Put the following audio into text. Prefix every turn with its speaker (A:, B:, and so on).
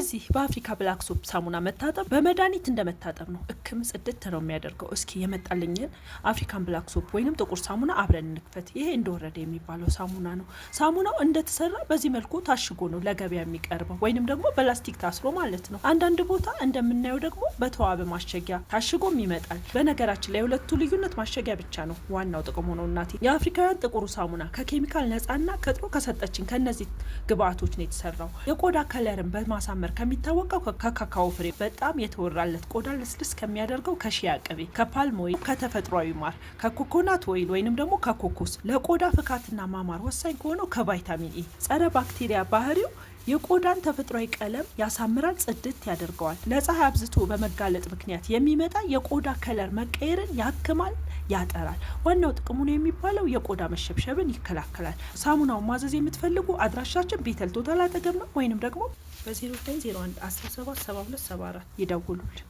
A: በዚህ በአፍሪካ ብላክ ሶፕ ሳሙና መታጠብ በመድኃኒት እንደመታጠብ ነው። እክም ጽድት ነው የሚያደርገው። እስኪ የመጣልኝን አፍሪካን ብላክ ሶፕ ወይንም ጥቁር ሳሙና አብረን እንክፈት። ይሄ እንደወረደ የሚባለው ሳሙና ነው። ሳሙናው እንደተሰራ በዚህ መልኩ ታሽጎ ነው ለገበያ የሚቀርበው፣ ወይንም ደግሞ በላስቲክ ታስሮ ማለት ነው። አንዳንድ ቦታ እንደምናየው ደግሞ በተዋበ ማሸጊያ ታሽጎም ይመጣል። በነገራችን ላይ የሁለቱ ልዩነት ማሸጊያ ብቻ ነው። ዋናው ጥቅሙ ነው እናቴ። የአፍሪካውያን ጥቁሩ ሳሙና ከኬሚካል ነጻና ከጥሮ ከሰጠችን ከነዚህ ግብአቶች ነው የተሰራው። የቆዳ ከለርን በማሳመር ከሚታወቀው ከካካኦ ፍሬ በጣም የተወራለት ቆዳ ለስልስ ከሚያደርገው ከሺያ ቅቤ፣ ከፓልም ኦይል፣ ከተፈጥሯዊ ማር፣ ከኮኮናት ኦይል ወይንም ደግሞ ከኮኮስ፣ ለቆዳ ፍካትና ማማር ወሳኝ ከሆነው ከቫይታሚን ኢ፣ ጸረ ባክቴሪያ ባህሪው የቆዳን ተፈጥሯዊ ቀለም ያሳምራል፣ ጽድት ያደርገዋል። ለፀሐይ አብዝቶ በመጋለጥ ምክንያት የሚመጣ የቆዳ ከለር መቀየርን ያክማል፣ ያጠራል። ዋናው ጥቅሙ ነው የሚባለው የቆዳ መሸብሸብን ይከላከላል። ሳሙናውን ማዘዝ የምትፈልጉ አድራሻችን ቤተል ቶታል አጠገብ ነው፣ ወይንም ደግሞ በ0901 17 72 74 ይደውሉልን።